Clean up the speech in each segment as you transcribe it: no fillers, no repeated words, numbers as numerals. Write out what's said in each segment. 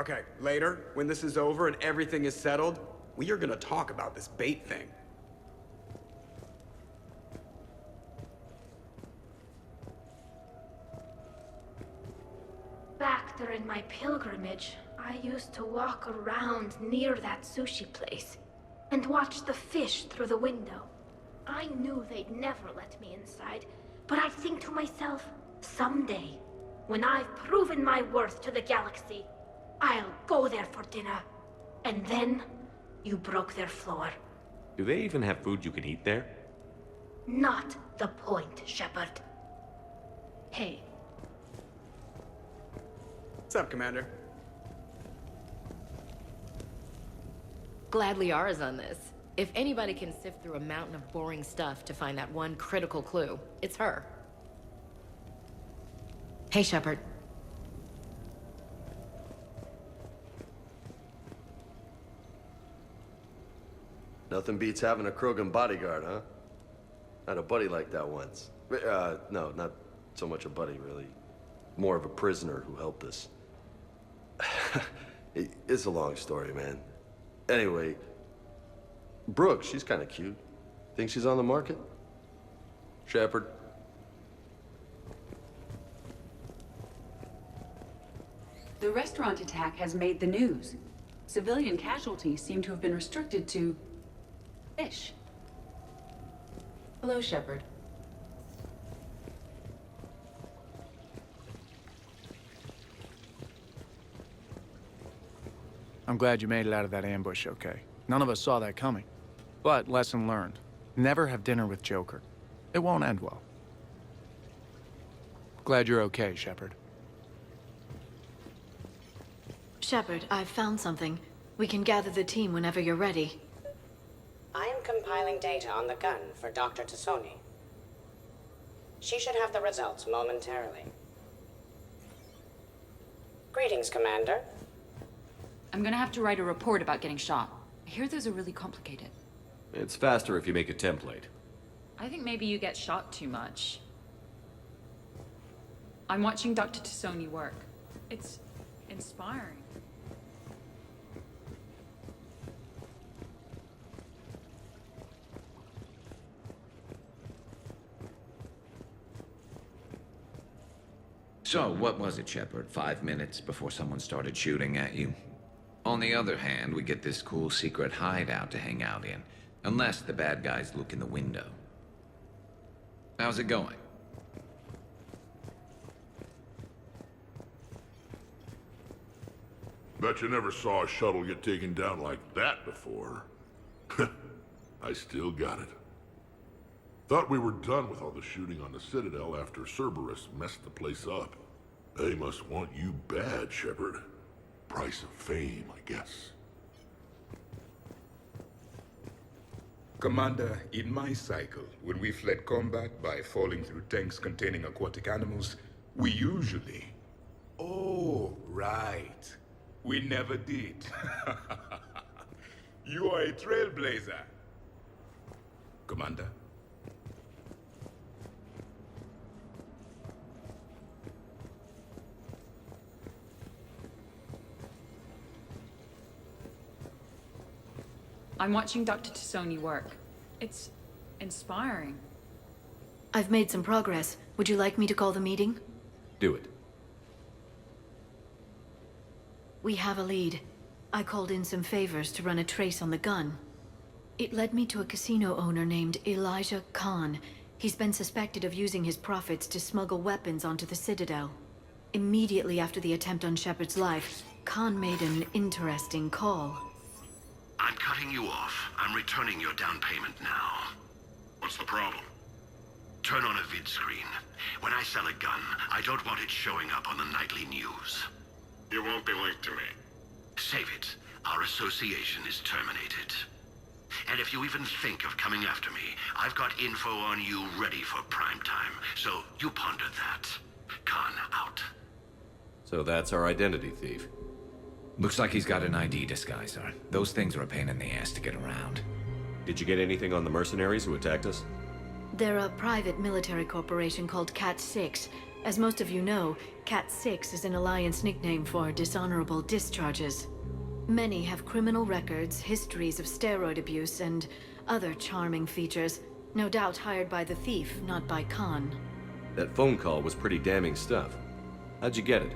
Okay, later, when this is over and everything is settled, we are gonna talk about this bait thing. Back during my pilgrimage, I used to walk around near that sushi place and watch the fish through the window. I knew they'd never let me inside, but I'd think to myself, someday, when I've proven my worth to the galaxy, I'll go there for dinner. And then, you broke their floor. Do they even have food you can eat there? Not the point, Shepard. Hey. What's up, Commander? Glad Liara's on this. If anybody can sift through a mountain of boring stuff to find that one critical clue, it's her. Hey, Shepard. Nothing beats having a Krogan bodyguard, huh? I had a buddy like that once. No, not so much a buddy, really. More of a prisoner who helped us. It's a long story, man. Anyway, Brooke, she's kind of cute. Think she's on the market? Shepard? The restaurant attack has made the news. Civilian casualties seem to have been restricted to fish. Hello, Shepard. I'm glad you made it out of that ambush okay. None of us saw that coming. But lesson learned. Never have dinner with Joker. It won't end well. Glad you're okay, Shepard. Shepard, I've found something. We can gather the team whenever you're ready. I am compiling data on the gun for Dr. Tassoni. She should have the results momentarily. Greetings, Commander. I'm gonna have to write a report about getting shot. I hear those are really complicated. It's faster if you make a template. I think maybe you get shot too much. I'm watching Dr. Tassoni work. It's inspiring. So, what was it, Shepard? 5 minutes before someone started shooting at you? On the other hand, we get this cool secret hideout to hang out in, unless the bad guys look in the window. How's it going? Bet you never saw a shuttle get taken down like that before. I still got it. Thought we were done with all the shooting on the Citadel after Cerberus messed the place up. They must want you bad, Shepard. Price of fame, I guess. Commander, in my cycle, when we fled combat by falling through tanks containing aquatic animals, we usually... Oh, right. We never did. You are a trailblazer. Commander? I'm watching Dr. Tassoni work. It's inspiring. I've made some progress. Would you like me to call the meeting? Do it. We have a lead. I called in some favors to run a trace on the gun. It led me to a casino owner named Elijah Khan. He's been suspected of using his profits to smuggle weapons onto the Citadel. Immediately after the attempt on Shepard's life, Khan made an interesting call. I'm cutting you off. I'm returning your down payment now. What's the problem? Turn on a vid screen. When I sell a gun, I don't want it showing up on the nightly news. You won't be linked to me. Save it. Our association is terminated. And if you even think of coming after me, I've got info on you ready for prime time. So you ponder that. Khan out. So that's our identity thief. Looks like he's got an ID disguiser. Those things are a pain in the ass to get around. Did you get anything on the mercenaries who attacked us? They're a private military corporation called Cat 6. As most of you know, Cat 6 is an Alliance nickname for dishonorable discharges. Many have criminal records, histories of steroid abuse, and other charming features. No doubt hired by the thief, not by Khan. That phone call was pretty damning stuff. How'd you get it?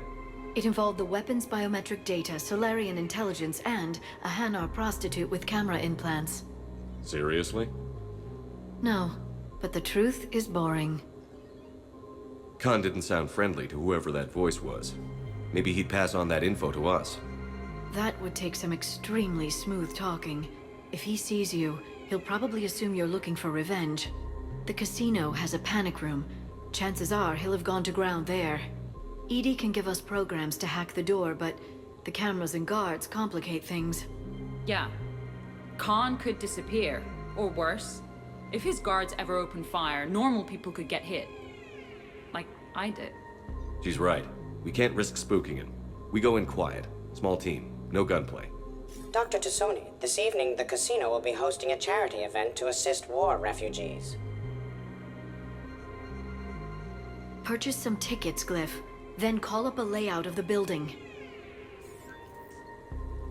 It involved the weapon's biometric data, Solarian intelligence, and a Hanar prostitute with camera implants. Seriously? No, but the truth is boring. Khan didn't sound friendly to whoever that voice was. Maybe he'd pass on that info to us. That would take some extremely smooth talking. If he sees you, he'll probably assume you're looking for revenge. The casino has a panic room. Chances are he'll have gone to ground there. EDI can give us programs to hack the door, but the cameras and guards complicate things. Yeah. Khan could disappear, or worse. If his guards ever opened fire, normal people could get hit. Like I did. She's right. We can't risk spooking him. We go in quiet. Small team. No gunplay. Dr. Tassoni, this evening the casino will be hosting a charity event to assist war refugees. Purchase some tickets, Glyph. Then call up a layout of the building.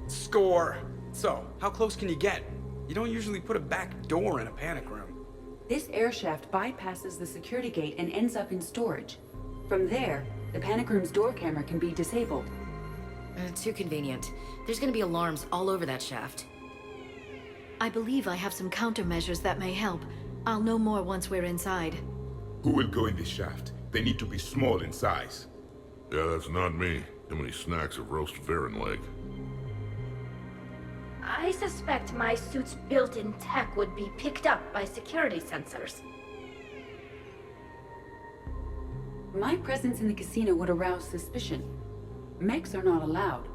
Score! So, how close can you get? You don't usually put a back door in a panic room. This air shaft bypasses the security gate and ends up in storage. From there, the panic room's door camera can be disabled. Too convenient. There's gonna be alarms all over that shaft. I believe I have some countermeasures that may help. I'll know more once we're inside. Who will go in this shaft? They need to be small in size. Yeah, that's not me. How many snacks of roast Varen leg? I suspect my suit's built-in tech would be picked up by security sensors. My presence in the casino would arouse suspicion. Mechs are not allowed,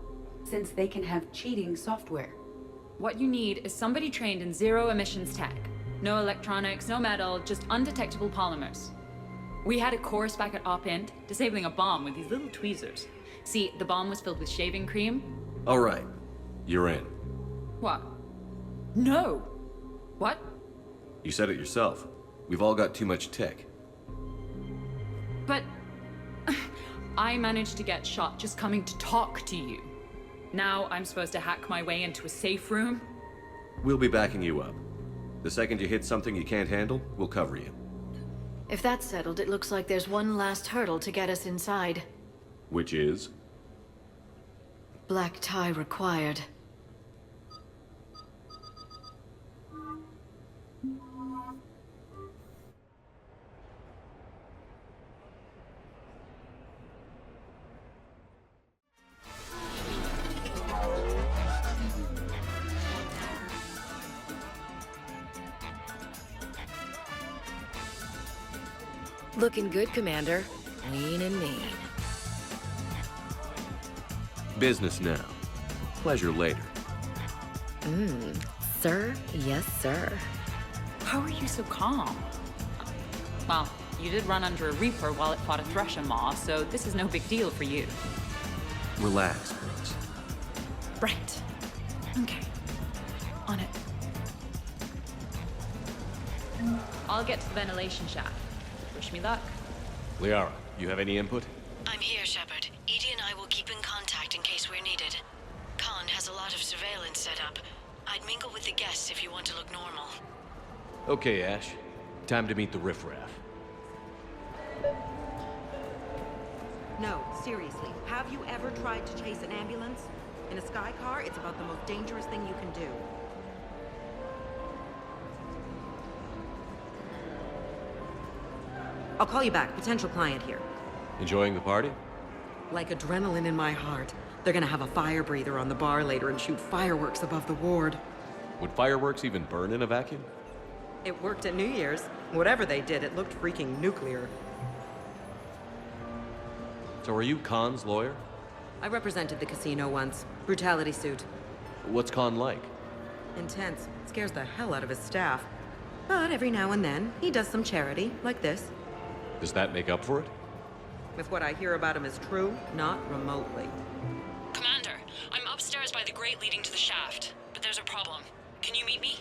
since they can have cheating software. What you need is somebody trained in zero emissions tech. No electronics, no metal, just undetectable polymers. We had a course back at Op-Int, disabling a bomb with these little tweezers. See, the bomb was filled with shaving cream. All right. You're in. What? No! What? You said it yourself. We've all got too much tech. But... I managed to get shot just coming to talk to you. Now I'm supposed to hack my way into a safe room? We'll be backing you up. The second you hit something you can't handle, we'll cover you. If that's settled, it looks like there's one last hurdle to get us inside. Which is? Black tie required. Looking good, Commander. Lean and mean. Business now. Pleasure later. Sir? Yes, sir. How are you so calm? Well, you did run under a Reaper while it fought a Thresher Maw, so this is no big deal for you. Relax, Brooks. Right. Okay. On it. I'll get to the ventilation shaft. Wish me luck. Liara, you have any input? I'm here, Shepard. EDI and I will keep in contact in case we're needed. Khan has a lot of surveillance set up. I'd mingle with the guests if you want to look normal. Okay, Ash. Time to meet the riffraff. No, seriously. Have you ever tried to chase an ambulance? In a sky car, it's about the most dangerous thing you can do. I'll call you back. Potential client here. Enjoying the party? Like adrenaline in my heart. They're gonna have a fire breather on the bar later and shoot fireworks above the ward. Would fireworks even burn in a vacuum? It worked at New Year's. Whatever they did, it looked freaking nuclear. So are you Khan's lawyer? I represented the casino once. Brutality suit. What's Khan like? Intense. Scares the hell out of his staff. But every now and then, he does some charity, like this. Does that make up for it? If what I hear about him is true, not remotely. Commander, I'm upstairs by the grate leading to the shaft, but there's a problem. Can you meet me?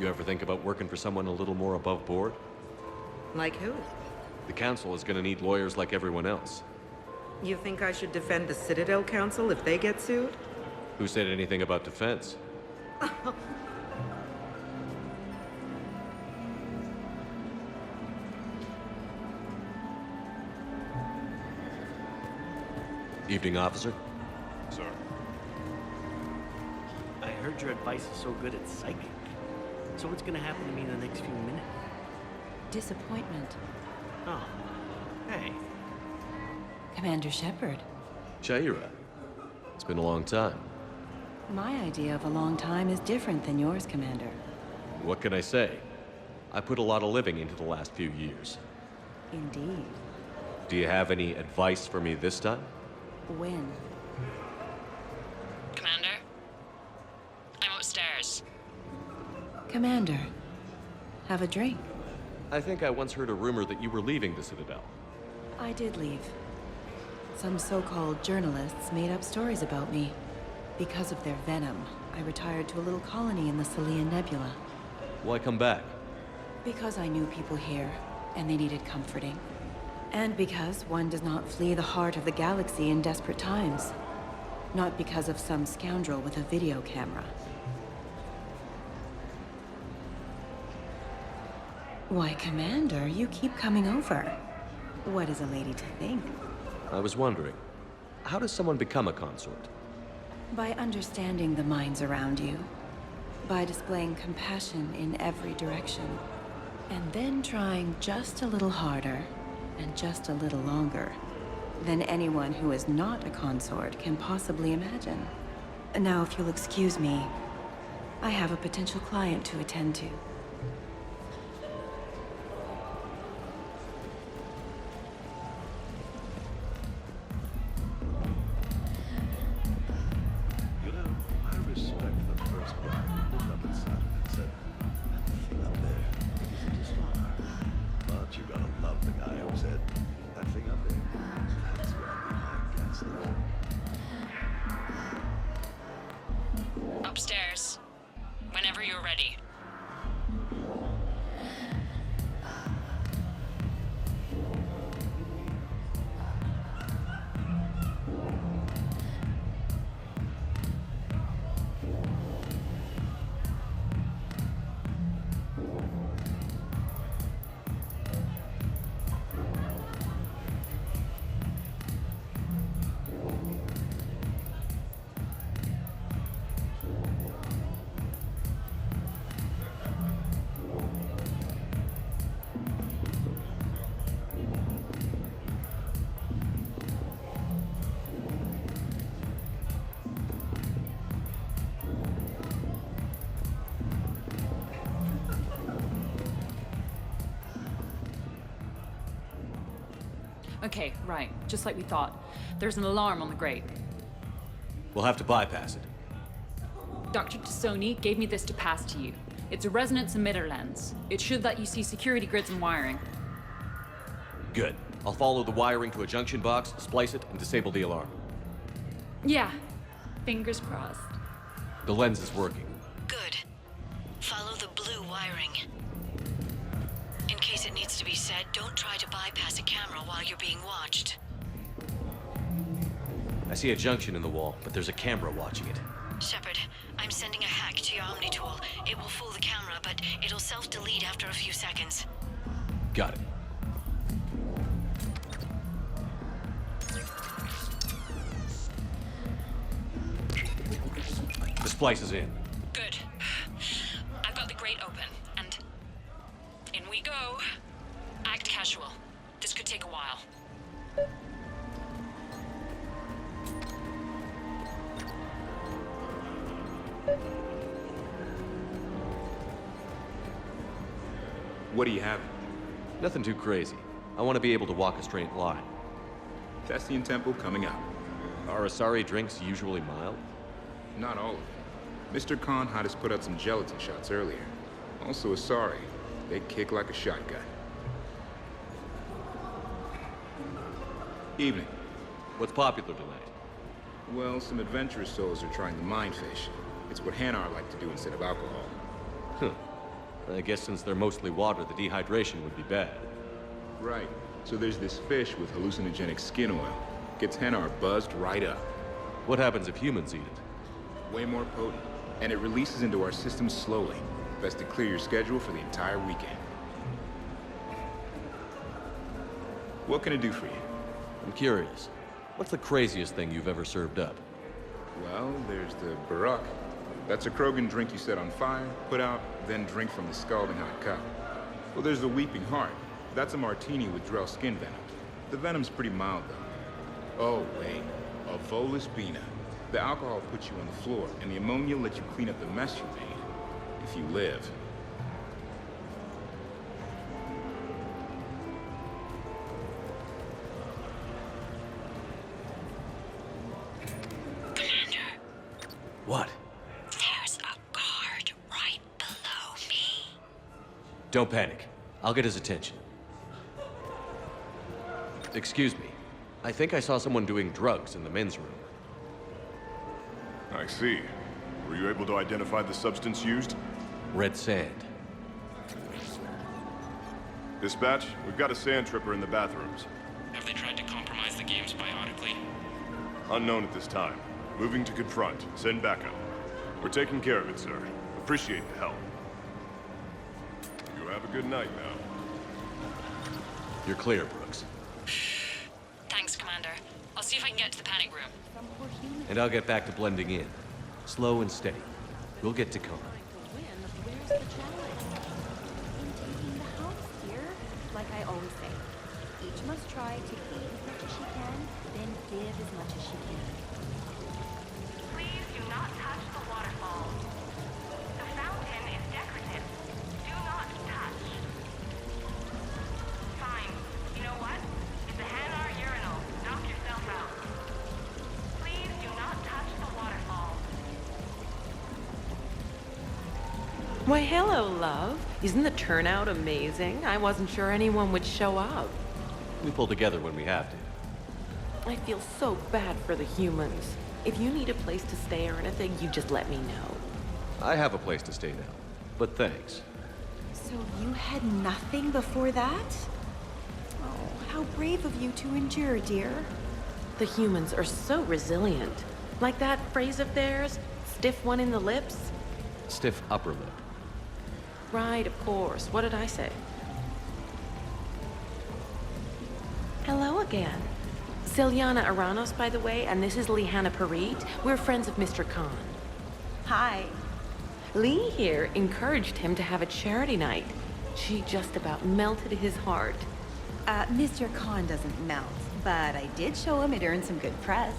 You ever think about working for someone a little more above board? Like who? The Council is gonna need lawyers like everyone else. You think I should defend the Citadel Council if they get sued? Who said anything about defense? Evening, officer. Sir. I heard your advice is so good at psychic. So what's gonna happen to me in the next few minutes? Disappointment. Oh. Hey. Commander Shepard. Shaira. It's been a long time. My idea of a long time is different than yours, Commander. What can I say? I put a lot of living into the last few years. Indeed. Do you have any advice for me this time? When? Commander? I'm upstairs. Commander, have a drink. I think I once heard a rumor that you were leaving the Citadel. I did leave. Some so-called journalists made up stories about me. Because of their venom, I retired to a little colony in the Salian Nebula. Why come back? Because I knew people here, and they needed comforting. And because one does not flee the heart of the galaxy in desperate times. Not because of some scoundrel with a video camera. Why, Commander, you keep coming over. What is a lady to think? I was wondering, how does someone become a consort? By understanding the minds around you. By displaying compassion in every direction. And then trying just a little harder, and just a little longer, than anyone who is not a consort can possibly imagine. Now, if you'll excuse me, I have a potential client to attend to. You know, I respect the first guy who looked up at Saturn and said, "That thing up there, isn't a star." But you gotta love the guy who said, "That thing up there, that's gonna be my gas station." Upstairs. Whenever you're ready. Okay, right. Just like we thought. There's an alarm on the grate. We'll have to bypass it. Dr. Tassoni gave me this to pass to you. It's a resonance emitter lens. It should let you see security grids and wiring. Good. I'll follow the wiring to a junction box, splice it, and disable the alarm. Yeah. Fingers crossed. The lens is working. Good. Follow the blue wiring. In case it needs to be said, don't try to bypass a camera while you're being watched. I see a junction in the wall, but there's a camera watching it. Shepard, I'm sending a hack to your Omni tool. It will fool the camera, but it'll self-delete after a few seconds. Got it. The splice is in. Good. I've got the grate open, and in we go. Act casual. This could take a while. What do you have? Nothing too crazy. I want to be able to walk a straight line. Thestian Temple coming up. Are Asari drinks usually mild? Not all of them. Mr. Khan had us put out some gelatin shots earlier. Also Asari. They kick like a shotgun. Evening. What's popular tonight? Well, some adventurous souls are trying the mind fish. It's what Hanar like to do instead of alcohol. Huh. I guess since they're mostly water, the dehydration would be bad. right. So there's this fish with hallucinogenic skin oil. Gets Hanar buzzed right up. What happens if humans eat it? Way more potent. And it releases into our system slowly. Best to clear your schedule for the entire weekend. What can I do for you? I'm curious. What's the craziest thing you've ever served up? Well, there's the Barak. That's a Krogan drink you set on fire, put out, then drink from the scalding hot cup. Well, there's the Weeping Heart. That's a martini with Drell skin venom. The venom's pretty mild, though. Oh, wait. A Volus Bina. The alcohol puts you on the floor, and the ammonia lets you clean up the mess you made. If you live. What? There's a guard right below me. Don't panic. I'll get his attention. Excuse me. I think I saw someone doing drugs in the men's room. I see. Were you able to identify the substance used? Red sand. Dispatch, we've got a sand tripper in the bathrooms. Have they tried to compromise the games biotically? Unknown at this time. Moving to confront. Send backup. We're taking care of it, sir. Appreciate the help. You have a good night now. You're clear, Brooks. Thanks, Commander. I'll see if I can get to the panic room. And I'll get back to blending in. Slow and steady. We'll get to Kona. Where's the challenge? In taking the house, dear. Like I always say, each must try to give as much as she can, then give as much as she can. Please do not touch the waterfall. The fountain is decorative. Do not touch. Fine. You know what? It's a Hanar urinal. Knock yourself out. Please do not touch the waterfall. Why, hello, love. Isn't the turnout amazing? I wasn't sure anyone would show up. We pull together when we have to. I feel so bad for the humans. If you need a place to stay or anything, you just let me know. I have a place to stay now, but thanks. So you had nothing before that? Oh, how brave of you to endure, dear. The humans are so resilient. Like that phrase of theirs, stiff one in the lips. Stiff upper lip. Right, of course. What did I say? Hello again. Celiana Aranos, by the way, and this is Lihanna Parit. We're friends of Mr. Khan. Hi. Lee here encouraged him to have a charity night. She just about melted his heart. Mr. Khan doesn't melt, but I did show him it earned some good press.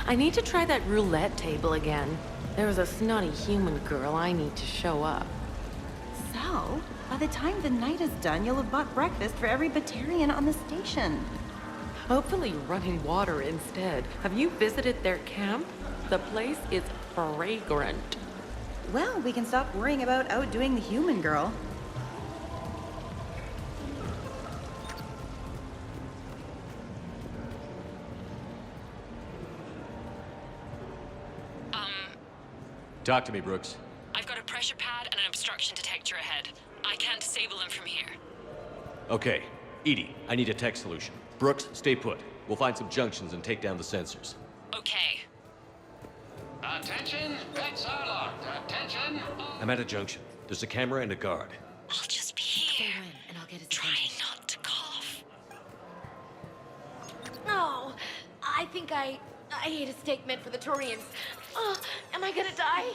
I need to try that roulette table again. There was a snotty human girl I need to show up. So, by the time the night is done, you'll have bought breakfast for every Batarian on the station. Hopefully running water instead. Have you visited their camp? The place is fragrant. Well, we can stop worrying about outdoing the human girl. Talk to me, Brooks. I've got a pressure pad and an obstruction detector ahead. I can't disable them from here. Okay. Edie, I need a tech solution. Brooks, stay put. We'll find some junctions and take down the sensors. Okay. Attention! Pets are locked. Attention! I'm at a junction. There's a camera and a guard. I'll just be here. And I'll get his Try attention. not to cough. No, I think I ate a steak meant for the Torians. Am I gonna die?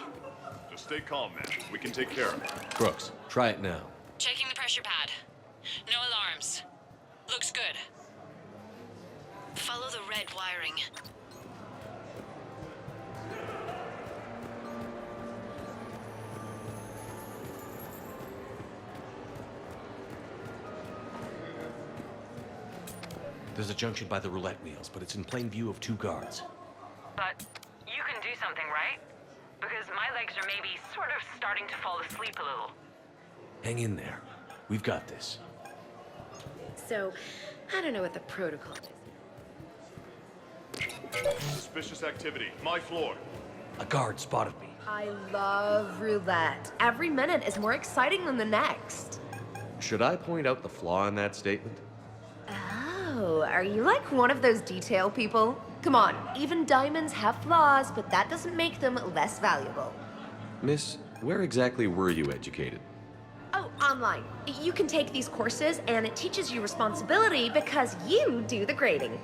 Just stay calm, man. We can take care of it. Brooks, try it now. Checking the pressure pad. No alarms. Looks good. Follow the red wiring. There's a junction by the roulette wheels, but it's in plain view of two guards. But you can do something, right? Because my legs are maybe sort of starting to fall asleep a little. Hang in there. We've got this. So, I don't know what the protocol is. Suspicious activity. My floor. A guard spotted me. I love roulette. Every minute is more exciting than the next. Should I point out the flaw in that statement? Oh, are you like one of those detail people? Come on, even diamonds have flaws, but that doesn't make them less valuable. Miss, where exactly were you educated? Oh, online. You can take these courses, and it teaches you responsibility because you do the grading.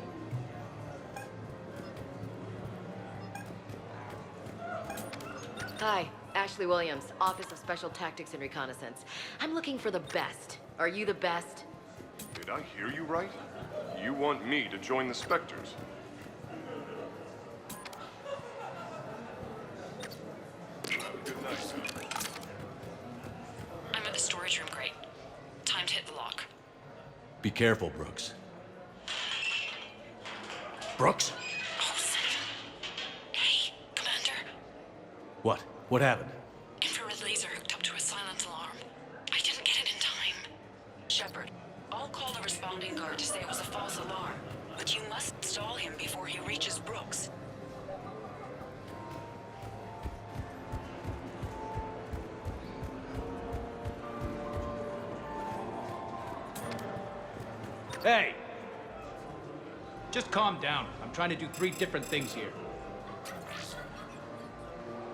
Hi, Ashley Williams, Office of Special Tactics and Reconnaissance. I'm looking for the best. Are you the best? Did I hear you right? You want me to join the Spectres? Good night. I'm at the storage room, great. Time to hit the lock. Be careful, Brooks. Brooks? Hey, Commander. What? What happened? Infrared laser hooked up to a silent alarm. I didn't get it in time. Shepard, I'll call the responding guard to say it was a false alarm, but you must stall him before he reaches Brooks. Hey! Just calm down. I'm trying to do 3 different things here.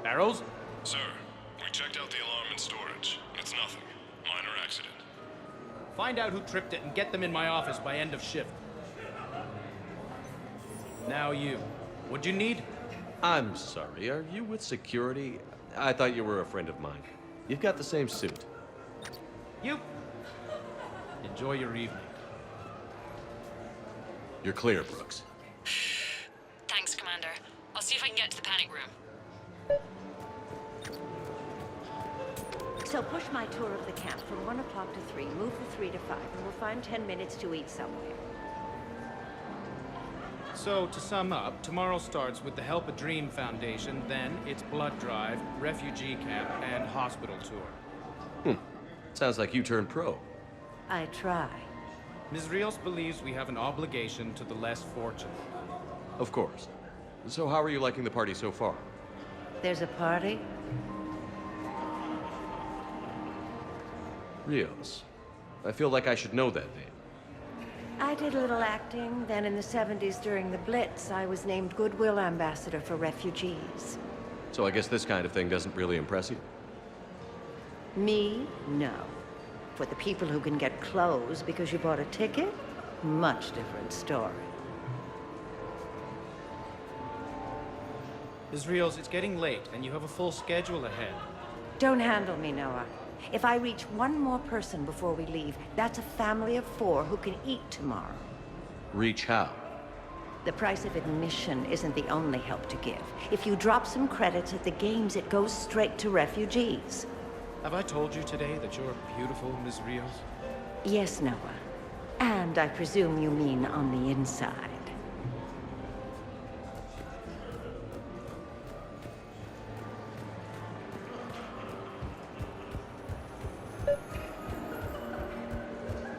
Barrows? Sir, we checked out the alarm in storage. It's nothing. Minor accident. Find out who tripped it and get them in my office by end of shift. Now you. What'd you need? I'm sorry, are you with security? I thought you were a friend of mine. You've got the same suit. You. Enjoy your evening. You're clear, Brooks. Thanks, Commander. I'll see if I can get to the panic room. So push my tour of the camp from 1 o'clock to 3, move the 3 to 5, and we'll find 10 minutes to eat somewhere. So, to sum up, tomorrow starts with the Help a Dream Foundation, then it's blood drive, refugee camp, and hospital tour. Sounds like you turned pro. I try. Ms. Rios believes we have an obligation to the less fortunate. Of course. So how are you liking the party so far? There's a party? Rios. I feel like I should know that name. I did a little acting. Then in the 70s during the Blitz, I was named Goodwill Ambassador for Refugees. So I guess this kind of thing doesn't really impress you? Me? No. For the people who can get clothes because you bought a ticket, much different story. Ms. Rios, it's getting late, and you have a full schedule ahead. Don't handle me, Noah. If I reach one more person before we leave, that's a family of 4 who can eat tomorrow. Reach how? The price of admission isn't the only help to give. If you drop some credits at the games, it goes straight to refugees. Have I told you today that you're beautiful, Ms. Rios? Yes, Noah. And I presume you mean on the inside.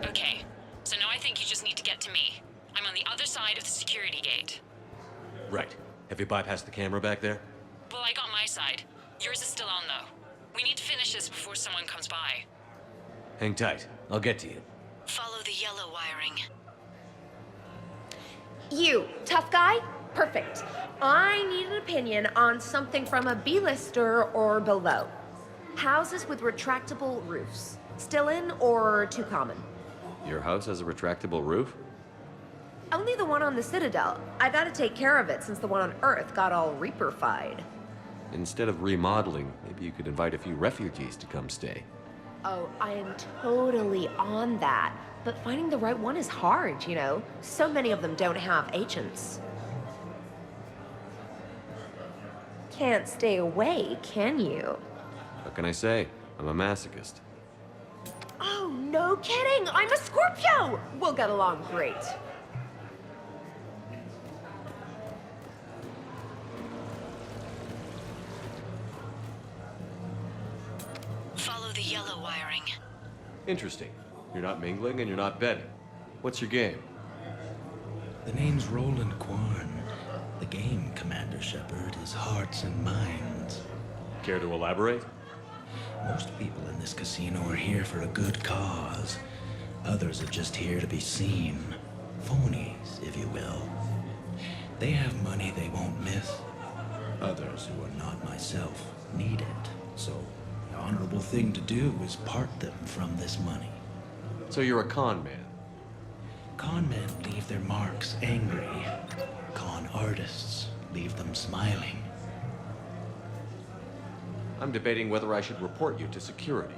Okay, so now I think you just need to get to me. I'm on the other side of the security gate. Right. Have you bypassed the camera back there? Well, I got my side. Yours is still on, though. We need to finish this before someone comes by. Hang tight. I'll get to you. Follow the yellow wiring. You, tough guy? Perfect. I need an opinion on something from a B-lister or below. Houses with retractable roofs. Still in or too common? Your house has a retractable roof? Only the one on the Citadel. I gotta take care of it since the one on Earth got all Reaper-fied. Instead of remodeling, maybe you could invite a few refugees to come stay. Oh, I am totally on that. But finding the right one is hard, you know? So many of them don't have agents. Can't stay away, can you? What can I say? I'm a masochist. Oh, no kidding! I'm a Scorpio! We'll get along great. Follow the yellow wiring. Interesting. You're not mingling and you're not betting. What's your game? The name's Roland Quarn. The game, Commander Shepard, is hearts and minds. Care to elaborate? Most people in this casino are here for a good cause. Others are just here to be seen. Phonies, if you will. They have money they won't miss. Others, who are not myself, need it. So, the honorable thing to do is part them from this money. So you're a con man? Con men leave their marks angry. Con artists leave them smiling. I'm debating whether I should report you to security.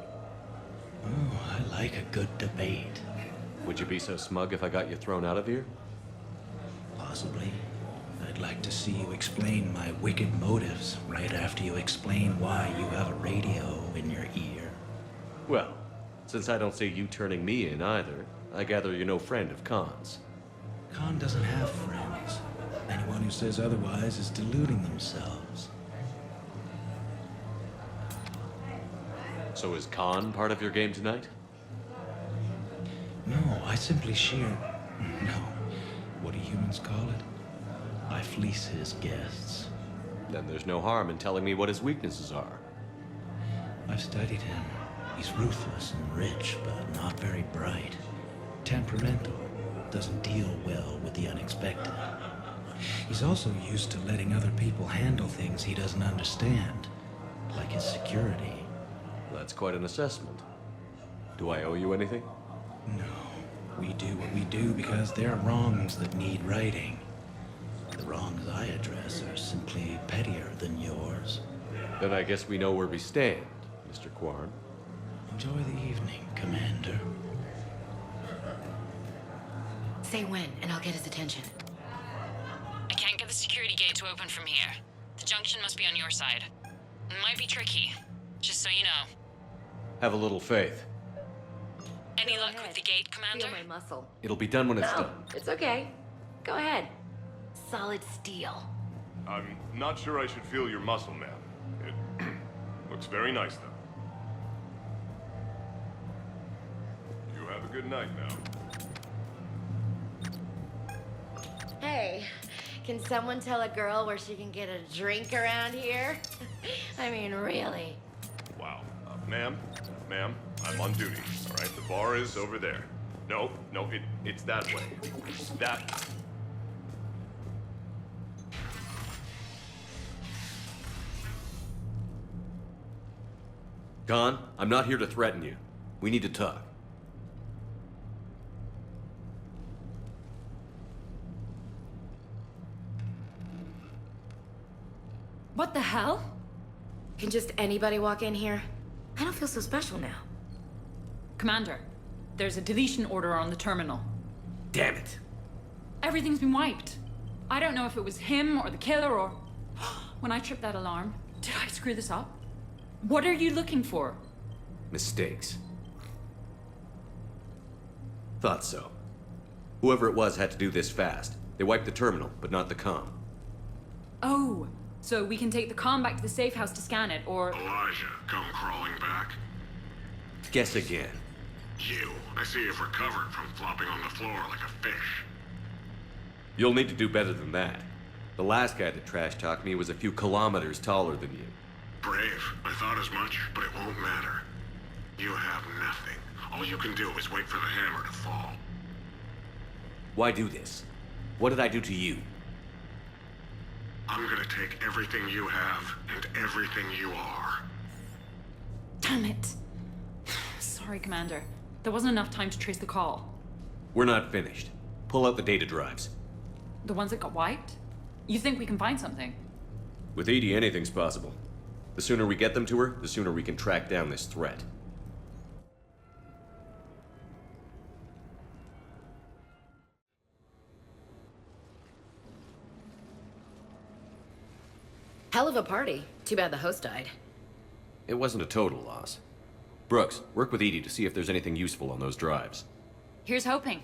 Oh, I like a good debate. Would you be so smug if I got you thrown out of here? Possibly. I'd like to see you explain my wicked motives right after you explain why you have a radio in your ear. Well, since I don't see you turning me in either, I gather you're no friend of Khan's. Khan doesn't have friends. Anyone who says otherwise is deluding themselves. So is Khan part of your game tonight? No, I simply shear... No. What do humans call it? I fleece his guests. Then there's no harm in telling me what his weaknesses are. I've studied him. He's ruthless and rich, but not very bright. Temperamental. Doesn't deal well with the unexpected. He's also used to letting other people handle things he doesn't understand. Like his security. That's quite an assessment. Do I owe you anything? No. We do what we do because there are wrongs that need righting. The wrongs I address are simply pettier than yours. Then I guess we know where we stand, Mr. Quarn. Enjoy the evening, Commander. Say when, and I'll get his attention. I can't get the security gate to open from here. The junction must be on your side. It might be tricky, just so you know. Have a little faith. Any luck with the gate, Commander? Feel my muscle. It'll be done when it's No, done. it's okay. Go ahead. Solid steel. I'm not sure I should feel your muscle, man. It looks very nice, though. You have a good night now. Hey, can someone tell a girl where she can get a drink around here? I mean, really. Wow. Ma'am, I'm on duty, all right? The bar is over there. No, it's that way. That... Khan, I'm not here to threaten you. We need to talk. What the hell? Can just anybody walk in here? I don't feel so special now. Commander, there's a deletion order on the terminal. Damn it. Everything's been wiped. I don't know if it was him or the killer or... When I tripped that alarm, did I screw this up? What are you looking for? Mistakes. Thought so. Whoever it was had to do this fast. They wiped the terminal, but not the comm. Oh, so we can take the comm back to the safe house to scan it, or... Elijah, come crawling back. Guess again. You. I see you've recovered from flopping on the floor like a fish. You'll need to do better than that. The last guy that trash-talked me was a few kilometers taller than you. Brave. I thought as much, but it won't matter. You have nothing. All you can do is wait for the hammer to fall. Why do this? What did I do to you? I'm gonna take everything you have and everything you are. Damn it. Sorry, Commander. There wasn't enough time to trace the call. We're not finished. Pull out the data drives. The ones that got wiped? You think we can find something? With Edie, anything's possible. The sooner we get them to her, the sooner we can track down this threat. Hell of a party. Too bad the host died. It wasn't a total loss. Brooks, work with Edie to see if there's anything useful on those drives. Here's hoping.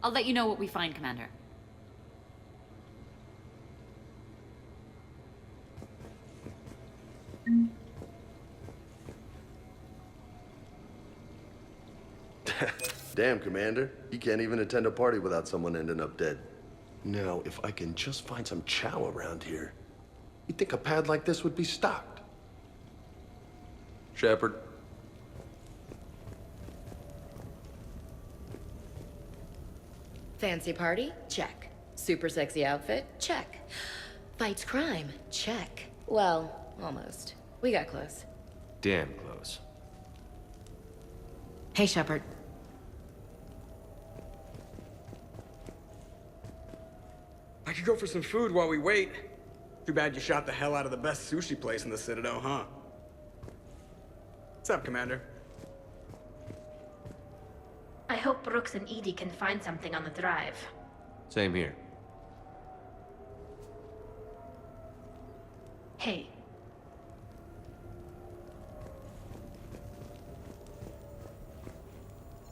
I'll let you know what we find, Commander. Damn, Commander. You can't even attend a party without someone ending up dead. Now, if I can just find some chow around here, you'd think a pad like this would be stocked. Shepard. Fancy party? Check. Super sexy outfit? Check. Fights crime? Check. Well, almost. We got close. Damn close. Hey, Shepard. I could go for some food while we wait. Too bad you shot the hell out of the best sushi place in the Citadel, huh? What's up, Commander? I hope Brooks and Edie can find something on the drive. Same here. Hey.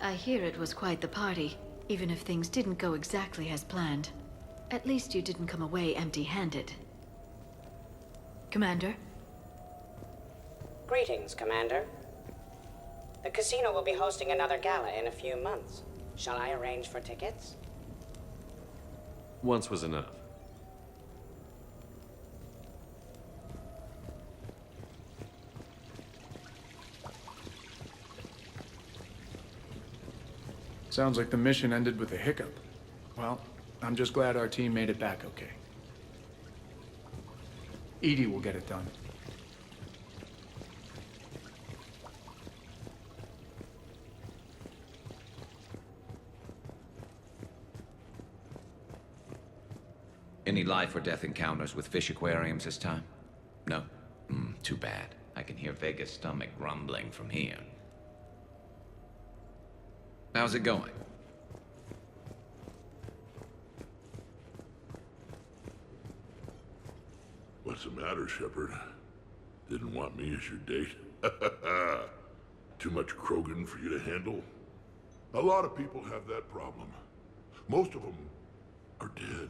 I hear it was quite the party, even if things didn't go exactly as planned. At least you didn't come away empty-handed. Commander? Greetings, Commander. The casino will be hosting another gala in a few months. Shall I arrange for tickets? Once was enough. Sounds like the mission ended with a hiccup. Well, I'm just glad our team made it back okay. Edie will get it done. Any life or death encounters with fish aquariums this time? No? Too bad. I can hear Vega's stomach rumbling from here. How's it going? What's the matter, Shepard? Didn't want me as your date? Too much Krogan for you to handle? A lot of people have that problem. Most of them are dead.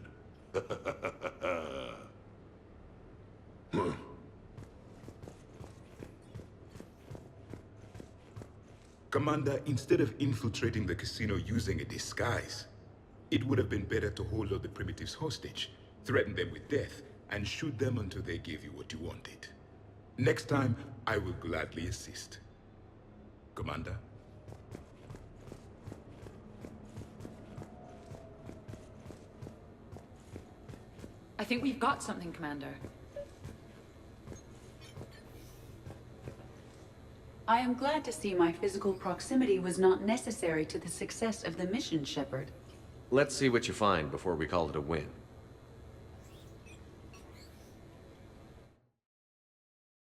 Huh. Commander, instead of infiltrating the casino using a disguise, it would have been better to hold all the primitives hostage, threaten them with death, and shoot them until they gave you what you wanted. Next time, I will gladly assist. Commander? I think we've got something, Commander. I am glad to see my physical proximity was not necessary to the success of the mission, Shepard. Let's see what you find before we call it a win.